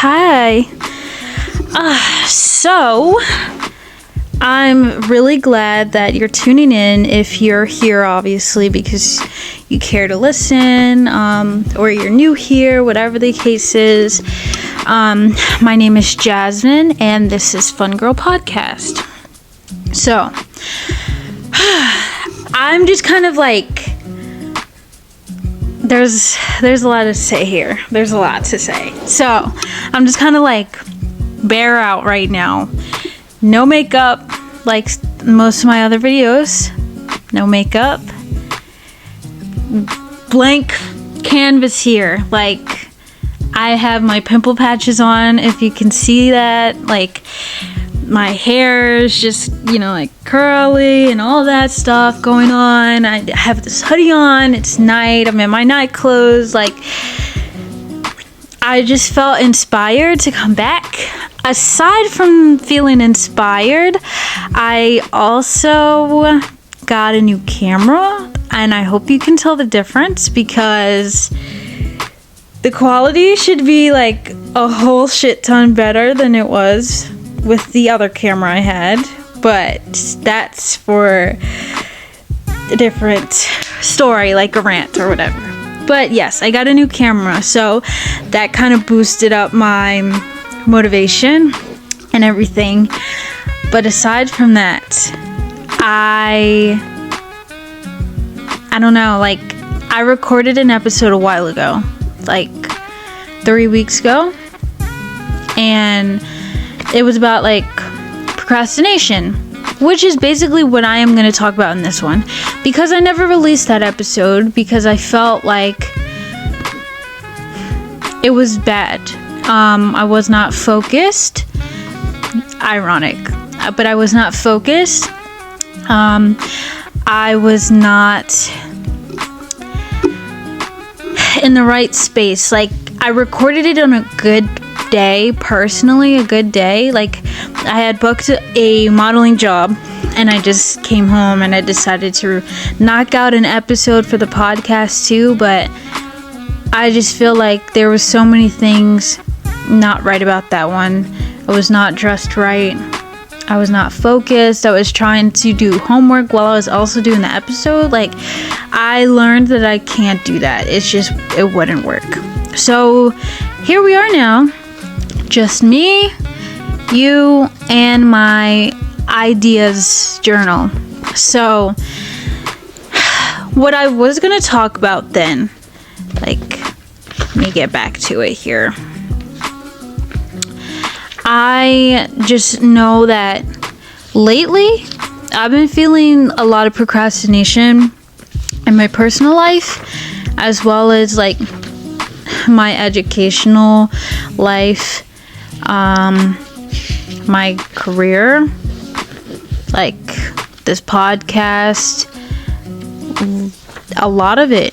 Hi. So, I'm really glad that you're tuning in if you're here, obviously, because you care to listen, or you're new here, whatever the case is. My name is Jasmine, and this is Fun Girl Podcast. So, I'm just kind of like, there's a lot to say here. There's a lot to say. So, I'm just kind of like bare out right now. No makeup, like most of my other videos. No makeup. Blank canvas here. Like, I have my pimple patches on, if you can see that. Like, my hair is just, like curly and all that stuff going on. I have this hoodie on. It's night. I'm in my night clothes. Like, I just felt inspired to come back. Aside from feeling inspired, I also got a new camera, and I hope you can tell the difference, because the quality should be like a whole shit ton better than it was with the other camera I had, but that's for a different story, like a rant or whatever. But yes, I got a new camera, so that kind of boosted up my motivation and everything. But aside from that, I don't know, like, I recorded an episode a while ago, like 3 weeks ago, and it was about like procrastination, which is basically what I am going to talk about in this one, because I never released that episode because I felt like it was bad. I was not focused. Ironic, but I was not focused. I was not in the right space. Like, I recorded it on a good day, personally, a good day. Like, I had booked a modeling job, and I just came home and I decided to knock out an episode for the podcast too, but I just feel like there was so many things not right about that one. I was not dressed right. I was not focused. I was trying to do homework while I was also doing the episode. Like, I learned that I can't do that. It wouldn't work. So here we are now. Just me, you, and my ideas journal. So what I was going to talk about then, like, let me get back to it here. I just know that lately I've been feeling a lot of procrastination in my personal life, as well as like my educational life, my career, like this podcast, a lot of it.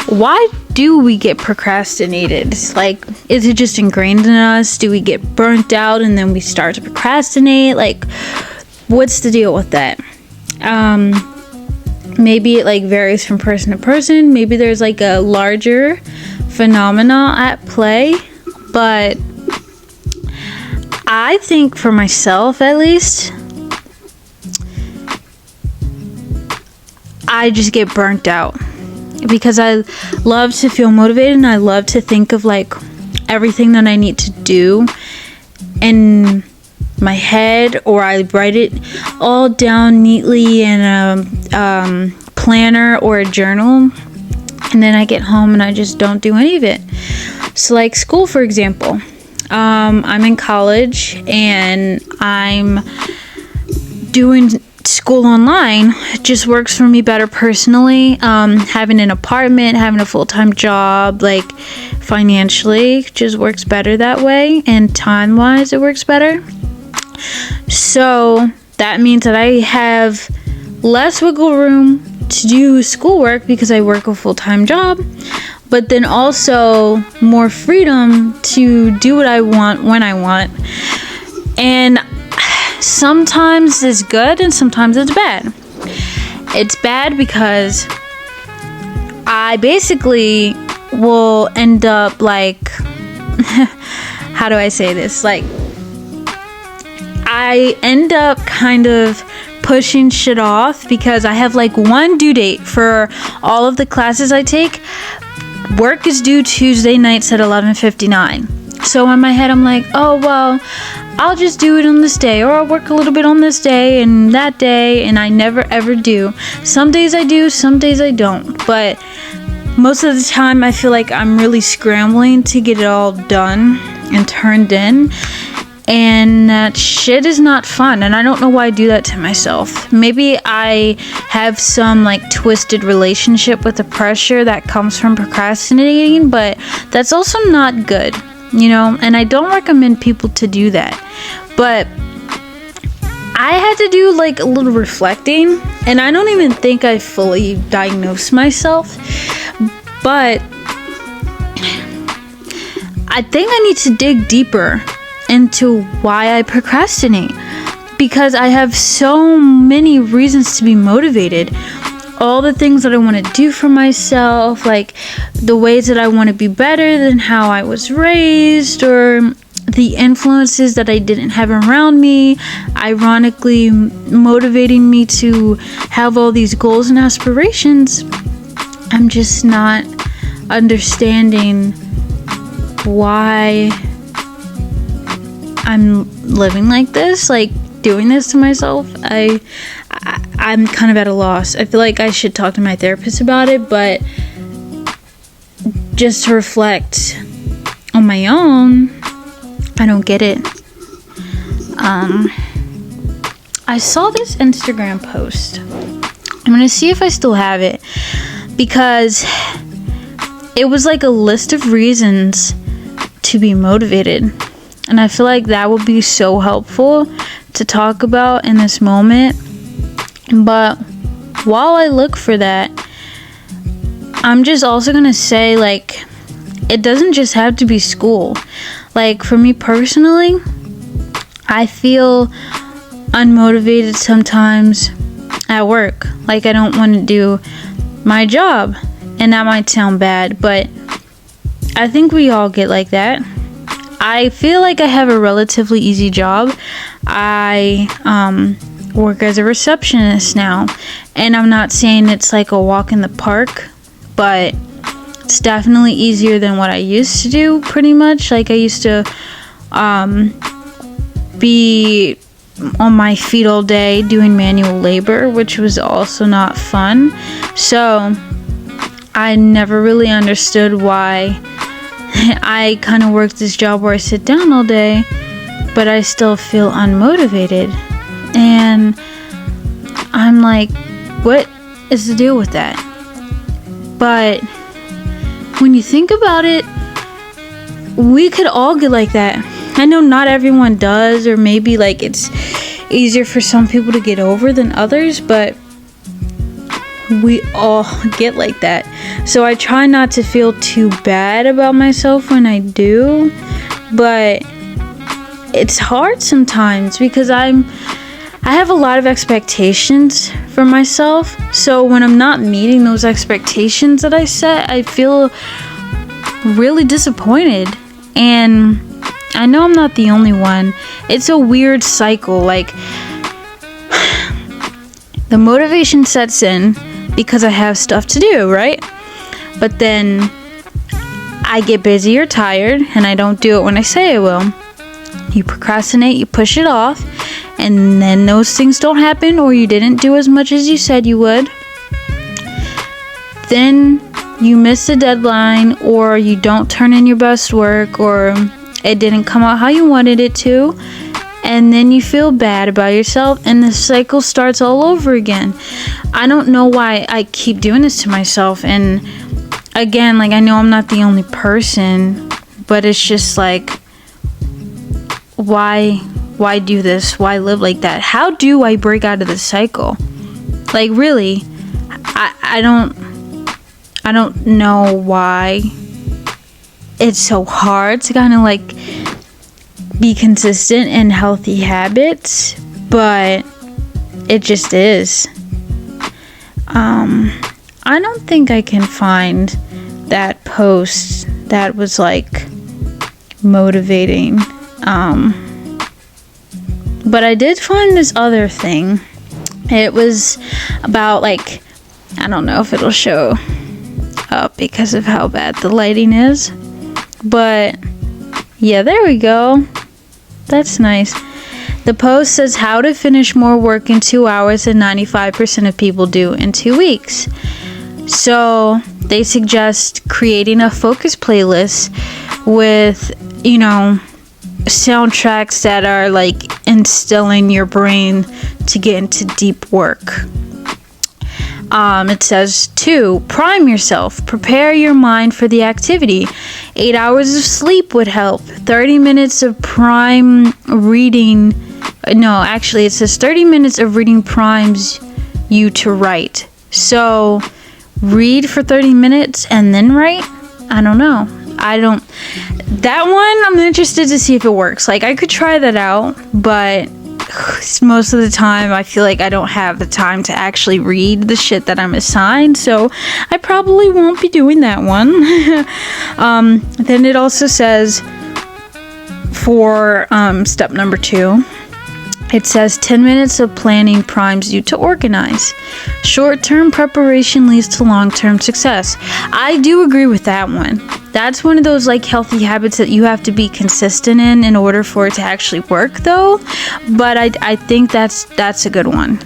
Why do we get procrastinated? Like, is it just ingrained in us? Do we get burnt out and then we start to procrastinate? Like, what's the deal with that? Maybe it like varies from person to person. Maybe there's like a larger phenomena at play, but I think for myself, at least, I just get burnt out. Because I love to feel motivated, and I love to think of like everything that I need to do in my head, or I write it all down neatly in a planner or a journal, and then I get home and I just don't do any of it. So like school, for example, I'm in college and I'm doing school online. It just works for me better personally. Having an apartment, having a full-time job, like financially, just works better that way, and time-wise it works better. So that means that I have less wiggle room to do schoolwork because I work a full-time job, but then also more freedom to do what I want when I want. And sometimes it's good and sometimes it's bad. It's bad because I basically will end up like, how do I say this? Like, I end up kind of pushing shit off because I have like one due date for all of the classes I take. Work is due Tuesday nights at 11:59. So in my head, I'm like, oh, well, I'll just do it on this day, or I'll work a little bit on this day and that day, and I never ever do. Some days I do, some days I don't, but most of the time I feel like I'm really scrambling to get it all done and turned in, and that shit is not fun, and I don't know why I do that to myself. Maybe I have some like twisted relationship with the pressure that comes from procrastinating, but that's also not good. You know, and I don't recommend people to do that. But I had to do like a little reflecting, and I don't even think I fully diagnosed myself. But I think I need to dig deeper into why I procrastinate, because I have so many reasons to be motivated. All the things that I want to do for myself, like the ways that I want to be better than how I was raised, or the influences that I didn't have around me, ironically motivating me to have all these goals and aspirations. I'm just not understanding why I'm living like this, like doing this to myself. I'm kind of at a loss. I feel like I should talk to my therapist about it, but just to reflect on my own, I don't get it. I saw this Instagram post. I'm gonna see if I still have it, because it was like a list of reasons to be motivated, and I feel like that would be so helpful to talk about in this moment. But while I look for that, I'm just also gonna say, like, it doesn't just have to be school. Like, for me personally, I feel unmotivated sometimes at work. Like, I don't want to do my job, and that might sound bad, but I think we all get like that. I feel like I have a relatively easy job. I work as a receptionist now, and I'm not saying it's like a walk in the park, but it's definitely easier than what I used to do, pretty much. Like, I used to be on my feet all day doing manual labor, which was also not fun. So I never really understood why I kind of work this job where I sit down all day, but I still feel unmotivated. And I'm like, what is the deal with that? But when you think about it, we could all get like that. I know not everyone does, or maybe like it's easier for some people to get over than others, but we all get like that. So I try not to feel too bad about myself when I do, but it's hard sometimes because I have a lot of expectations for myself. So when I'm not meeting those expectations that I set, I feel really disappointed. And I know I'm not the only one. It's a weird cycle. Like, the motivation sets in because I have stuff to do, right? But then I get busy or tired, and I don't do it when I say I will. You procrastinate, you push it off, and then those things don't happen, or you didn't do as much as you said you would. Then you miss the deadline, or you don't turn in your best work, or it didn't come out how you wanted it to, and then you feel bad about yourself, and the cycle starts all over again. I don't know why I keep doing this to myself, and again, like, I know I'm not the only person, but it's just like, why do this? Why live like that? How do I break out of this cycle? Like, really, I don't know why it's so hard to kind of like be consistent in healthy habits, but it just is. I don't think I can find that post that was like motivating. But I did find this other thing. It was about like, I don't know if it'll show up because of how bad the lighting is, but yeah, there we go. That's nice. The post says how to finish more work in 2 hours than 95% of people do in 2 weeks. So they suggest creating a focus playlist with, you know, soundtracks that are like instilling your brain to get into deep work. It says 2, prime yourself. Prepare your mind for the activity. 8 hours of sleep would help. 30 minutes of prime reading. No, actually, it says 30 minutes of reading primes you to write. So, read for 30 minutes and then write? I don't know. That one, I'm interested to see if it works. Like, I could try that out, but most of the time I feel like I don't have the time to actually read the shit that I'm assigned, so I probably won't be doing that one. Then it also says for step number 2, it says 10 minutes of planning primes you to organize. Short-term preparation leads to long-term success. I do agree with that one. That's one of those like healthy habits that you have to be consistent in order for it to actually work, though. But I think that's a good one.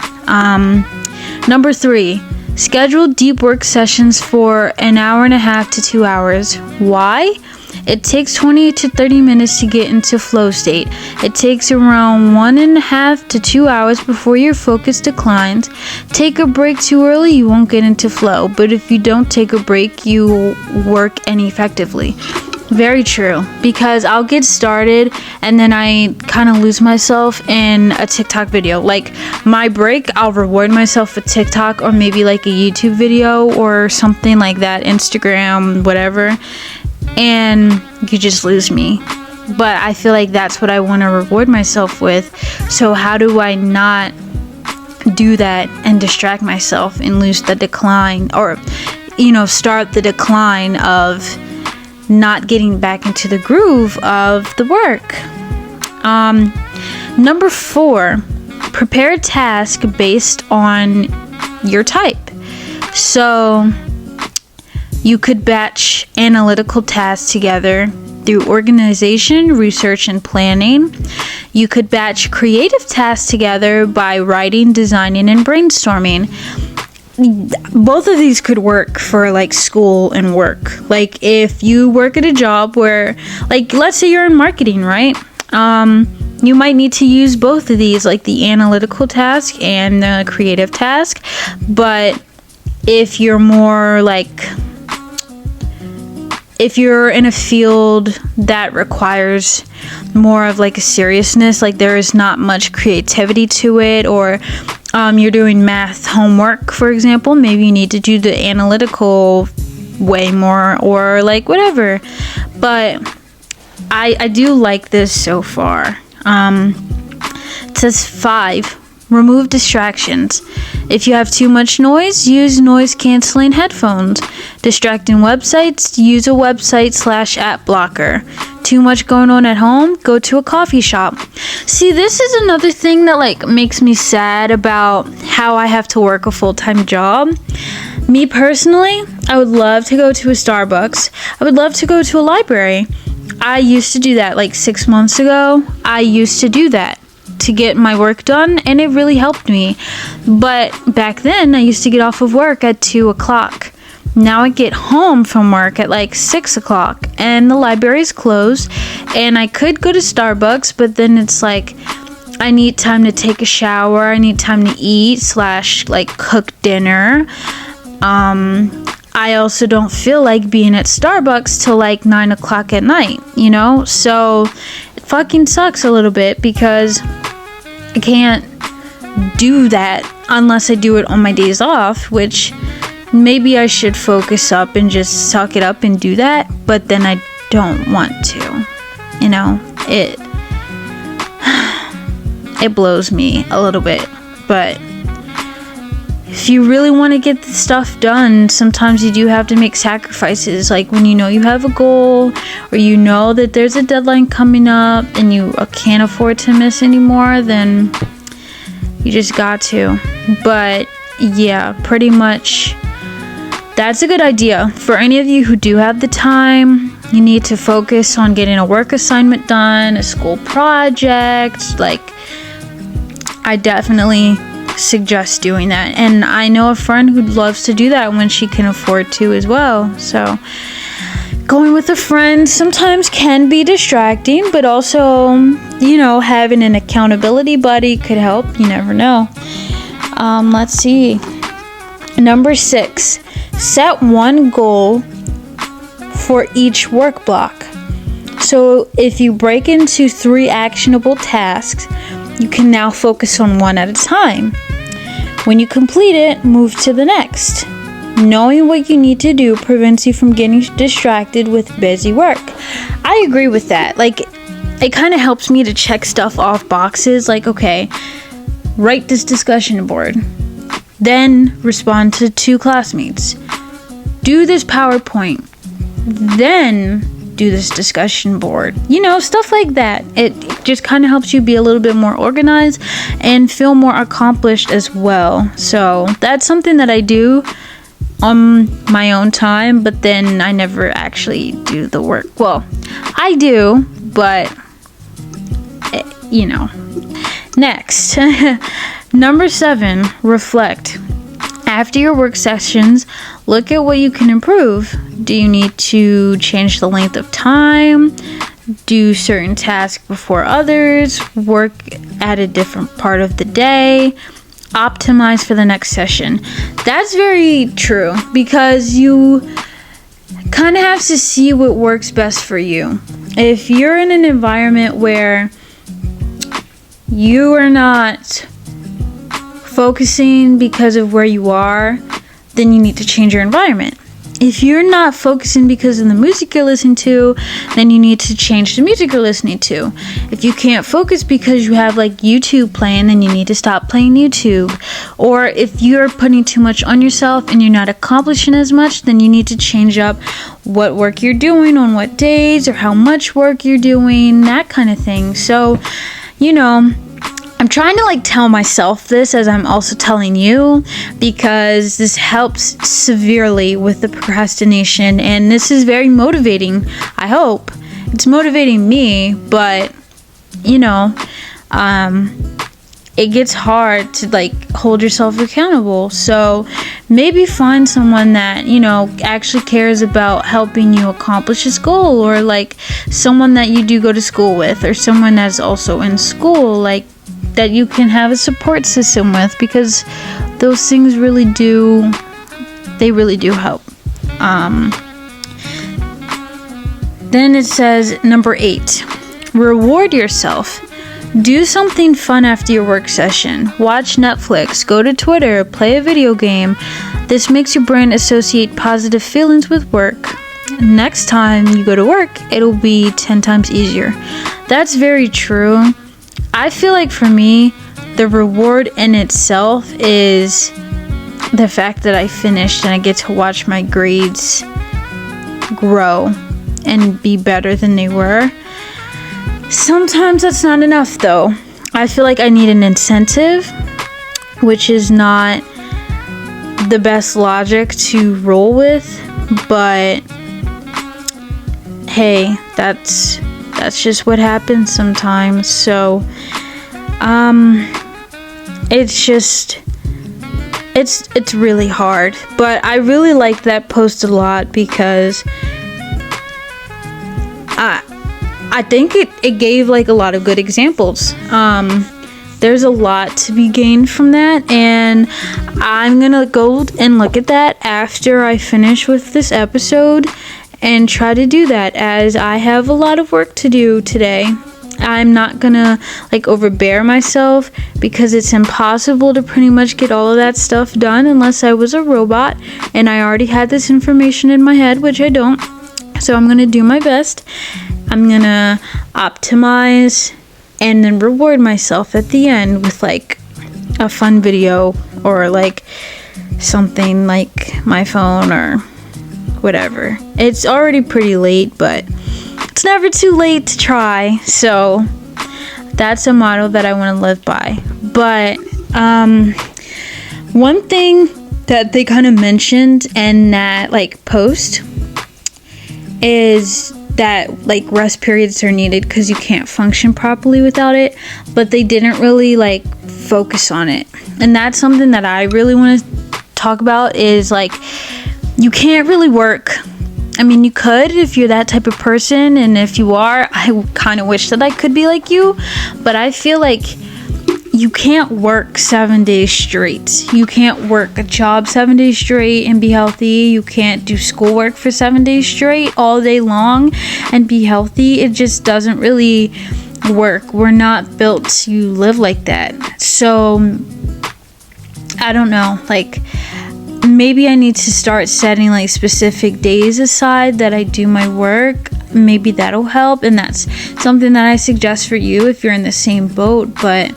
Number 3, schedule deep work sessions for an hour and a half to 2 hours. Why? It takes 20 to 30 minutes to get into flow state. It takes around 1.5 to 2 hours before your focus declines. Take a break too early, you won't get into flow. But if you don't take a break, you work ineffectively. Very true. Because I'll get started and then I kind of lose myself in a TikTok video. Like my break, I'll reward myself with TikTok or maybe like a YouTube video or something like that, Instagram, whatever. And you just lose me. But I feel like that's what I want to reward myself with. So how do I not do that and distract myself and lose the decline, or, you know, start the decline of not getting back into the groove of the work? Number 4, prepare a task based on your type. So you could batch analytical tasks together through organization, research, and planning. You could batch creative tasks together by writing, designing, and brainstorming. Both of these could work for like school and work. Like if you work at a job where, like, let's say you're in marketing, right? You might need to use both of these, like the analytical task and the creative task. But if you're more like, if you're in a field that requires more of like a seriousness, like there is not much creativity to it, or you're doing math homework, for example, maybe you need to do the analytical way more, or like whatever. But I do like this so far. It says 5, remove distractions. If you have too much noise, use noise canceling headphones. Distracting websites, use a website/app blocker. Too much going on at home, go to a coffee shop. See, this is another thing that like makes me sad about how I have to work a full-time job. Me personally, I would love to go to a Starbucks. I would love to go to a library. I used to do that like 6 months ago. I used to do that to get my work done, and it really helped me. But back then, I used to get off of work at 2 o'clock. Now I get home from work at like 6 o'clock, and the library's closed, and I could go to Starbucks, but then it's like, I need time to take a shower, I need time to eat / like cook dinner. I also don't feel like being at Starbucks till like 9 o'clock at night, you know? So it fucking sucks a little bit because I can't do that unless I do it on my days off, which maybe I should focus up and just suck it up and do that, but then I don't want to, you know? It blows me a little bit, but if you really want to get the stuff done, sometimes you do have to make sacrifices. Like when you know you have a goal, or you know that there's a deadline coming up and you can't afford to miss anymore, then you just got to. But yeah, pretty much that's a good idea. For any of you who do have the time, you need to focus on getting a work assignment done, a school project. Like, I definitely suggest doing that. And I know a friend who loves to do that when she can afford to as well. So going with a friend sometimes can be distracting, but also, you know, having an accountability buddy could help. You never know. Let's see. Number 6, set one goal for each work block. So if you break into 3 actionable tasks, you can now focus on one at a time. When you complete it, move to the next. Knowing what you need to do prevents you from getting distracted with busy work. I agree with that. Like, it kind of helps me to check stuff off boxes. Like, okay, write this discussion board. Then respond to 2 classmates. Do this PowerPoint. Then do this discussion board. You know, stuff like that. It just kind of helps you be a little bit more organized and feel more accomplished as well. So that's something that I do on my own time, but then I never actually do the work. Well, I do, but you know. Next, number 7, reflect. After your work sessions, look at what you can improve. Do you need to change the length of time? Do certain tasks before others? Work at a different part of the day? Optimize for the next session. That's very true, because you kind of have to see what works best for you. If you're in an environment where you are not focusing because of where you are, then you need to change your environment. If you're not focusing because of the music you're listening to, then you need to change the music you're listening to. If you can't focus because you have like YouTube playing, then you need to stop playing YouTube. Or if you're putting too much on yourself and you're not accomplishing as much, then you need to change up what work you're doing on what days, or how much work you're doing, that kind of thing. So, you know, I'm trying to like tell myself this as I'm also telling you, because this helps severely with the procrastination, and this is very motivating. I hope it's motivating me, but you know, it gets hard to like hold yourself accountable. So maybe find someone that, you know, actually cares about helping you accomplish this goal, or like someone that you do go to school with, or someone that's also in school, like that you can have a support system with, because those things really do help. Then it says number 8, reward yourself. Do something fun after your work session. Watch Netflix, go to Twitter, play a video game. This makes your brain associate positive feelings with work. Next time you go to work, it'll be 10 times easier. That's very true. I feel like for me, the reward in itself is the fact that I finished and I get to watch my grades grow and be better than they were. Sometimes that's not enough though. I feel like I need an incentive, which is not the best logic to roll with, but hey, that's just what happens sometimes. So it's really hard, but I really like that post a lot, because I think it gave like a lot of good examples. There's a lot to be gained from that, and I'm gonna go and look at that after I finish with this episode and try to do that, as I have a lot of work to do today. I'm not gonna like overbear myself, because it's impossible to pretty much get all of that stuff done unless I was a robot and I already had this information in my head, which I don't. So I'm gonna do my best. I'm gonna optimize and then reward myself at the end with like a fun video, or like something like my phone or whatever. It's already pretty late, but it's never too late to try. So that's a motto that I want to live by. But one thing that they kind of mentioned in that like post is that like rest periods are needed because you can't function properly without it, but they didn't really like focus on it. And that's something that I really want to talk about, is like you can't really work. I mean, you could if you're that type of person, and if you are, I kind of wish that I could be like you, but I feel like you can't work 7 days straight. You can't work a job 7 days straight and be healthy. You can't do schoolwork for 7 days straight all day long and be healthy. It just doesn't really work. We're not built to live like that. So I don't know, like maybe I need to start setting like specific days aside that I do my work. Maybe that'll help, and that's something that I suggest for you if you're in the same boat. But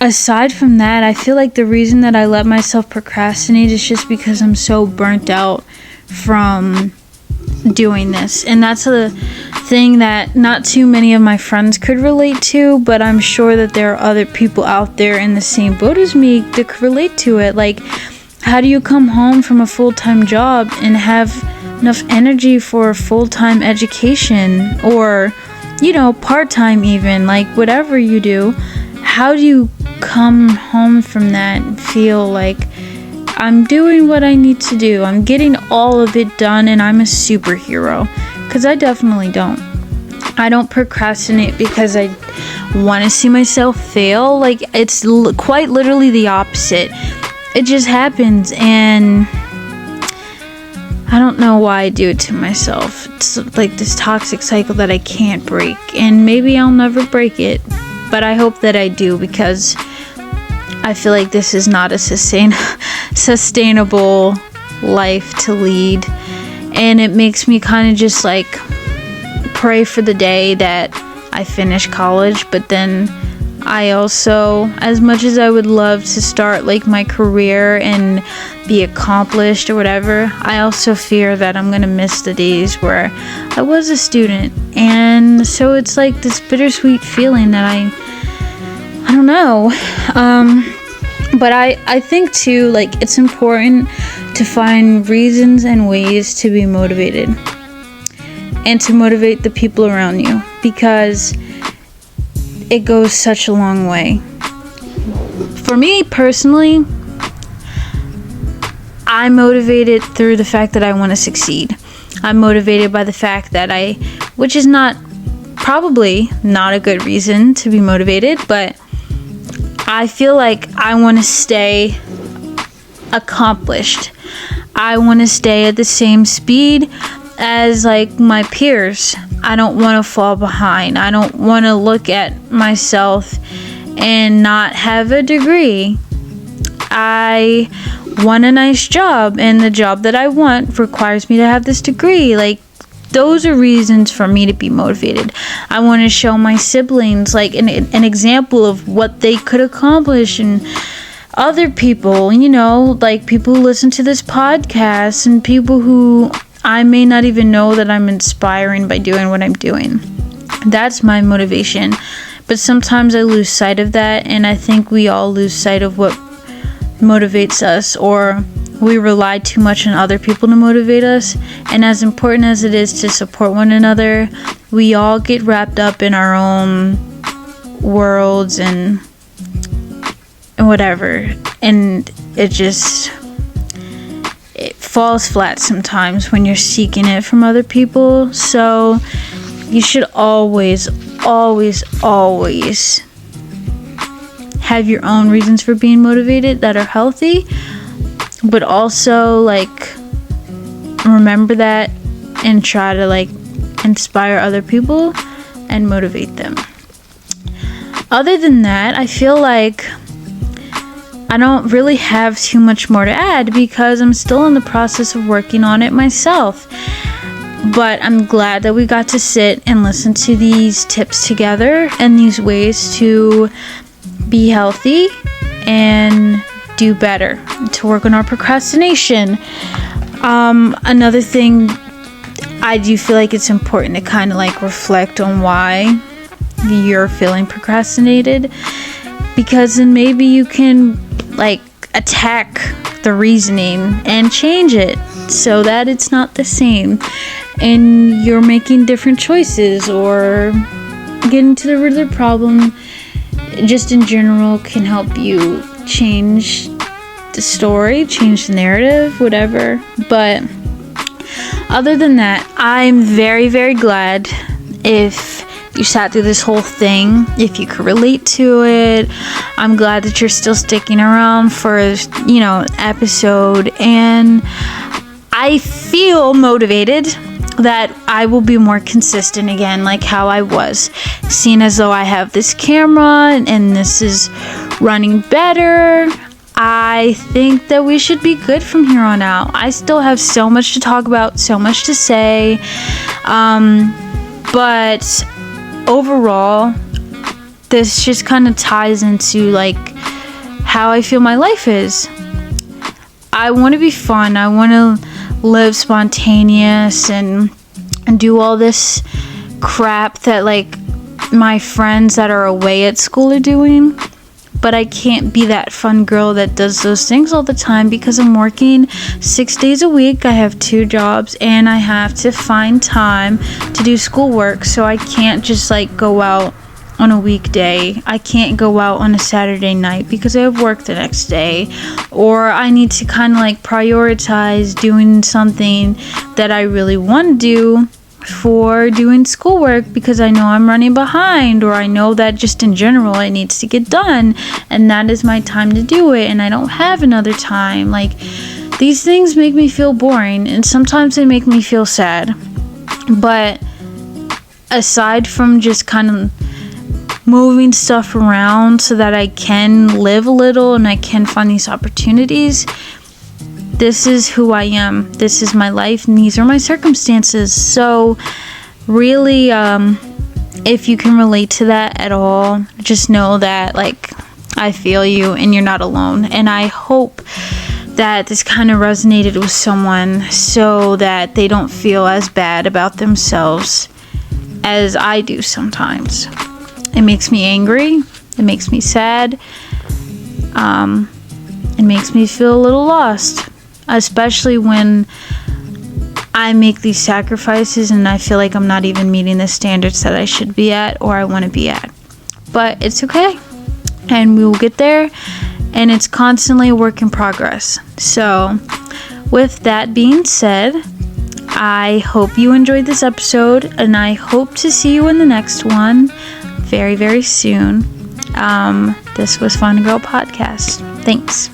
aside from that, I feel like the reason that I let myself procrastinate is just because I'm so burnt out from doing this. And that's a thing that not too many of my friends could relate to, but I'm sure that there are other people out there in the same boat as me that could relate to it. Like, how do you come home from a full-time job and have enough energy for a full-time education, or, you know, part-time even, like whatever you do? How do you come home from that and feel like I'm doing what I need to do, I'm getting all of it done, and I'm a superhero? Because I definitely don't. I don't procrastinate because I want to see myself fail. Like, it's quite literally the opposite. It just happens, and I don't know why I do it to myself. It's like this toxic cycle that I can't break, and maybe I'll never break it, but I hope that I do, because I feel like this is not a sustainable life to lead. And it makes me kind of just like pray for the day that I finish college. But then I also, as much as I would love to start like my career and be accomplished or whatever, I also fear that I'm gonna miss the days where I was a student. And so it's like this bittersweet feeling that I don't know. But I think too, like, it's important to find reasons and ways to be motivated and to motivate the people around you, because it goes such a long way. For me personally, I'm motivated through the fact that I want to succeed. I'm motivated by the fact that which is probably not a good reason to be motivated, but I feel like I want to stay accomplished. I want to stay at the same speed as like my peers. I don't want to fall behind. I don't want to look at myself and not have a degree. I want a nice job, and the job that I want requires me to have this degree. Like, those are reasons for me to be motivated. I want to show my siblings like an example of what they could accomplish, and other people, you know, like people who listen to this podcast, and people who I may not even know that I'm inspiring by doing what I'm doing. That's my motivation. But sometimes I lose sight of that, and I think we all lose sight of what motivates us, or we rely too much on other people to motivate us. And as important as it is to support one another, we all get wrapped up in our own worlds and whatever, and it falls flat sometimes when you're seeking it from other people. So you should always have your own reasons for being motivated that are healthy, but also like remember that and try to like inspire other people and motivate them. Other than that, I feel like I don't really have too much more to add, because I'm still in the process of working on it myself. But I'm glad that we got to sit and listen to these tips together and these ways to be healthy and do better, to work on our procrastination. Another thing, I do feel like it's important to kind of like reflect on why you're feeling procrastinated, because then maybe you can like attack the reasoning and change it so that it's not the same and you're making different choices, or getting to the root of the problem just in general can help you change the story, change the narrative, whatever. But other than that, I'm very, very glad if you sat through this whole thing, if you could relate to it. I'm glad that you're still sticking around for, episode, and I feel motivated that I will be more consistent again, like how I was, seeing as though I have this camera and this is running better. I think that we should be good from here on out. I still have so much to talk about, so much to say, but overall, this just kind of ties into like how I feel my life is. I want to be fun. I want to live spontaneous and do all this crap that like my friends that are away at school are doing. But I can't be that fun girl that does those things all the time because I'm working 6 days a week. I have 2 jobs and I have to find time to do schoolwork. So I can't just like go out on a weekday. I can't go out on a Saturday night because I have work the next day. Or I need to kind of like prioritize doing something that I really want to do for doing schoolwork because I know I'm running behind, or I know that just in general it needs to get done and that is my time to do it and I don't have another time. Like, these things make me feel boring and sometimes they make me feel sad. But aside from just kind of moving stuff around so that I can live a little and I can find these opportunities, this is who I am. This is my life and these are my circumstances. So really, if you can relate to that at all, just know that like I feel you and you're not alone. And I hope that this kind of resonated with someone so that they don't feel as bad about themselves as I do sometimes. It makes me angry. It makes me sad. It makes me feel a little lost, especially when I make these sacrifices and I feel like I'm not even meeting the standards that I should be at or I want to be at. But it's okay, and we will get there, and it's constantly a work in progress. So with that being said, I hope you enjoyed this episode, and I hope to see you in the next one very, very soon. This was Fun Girl Podcast. Thanks.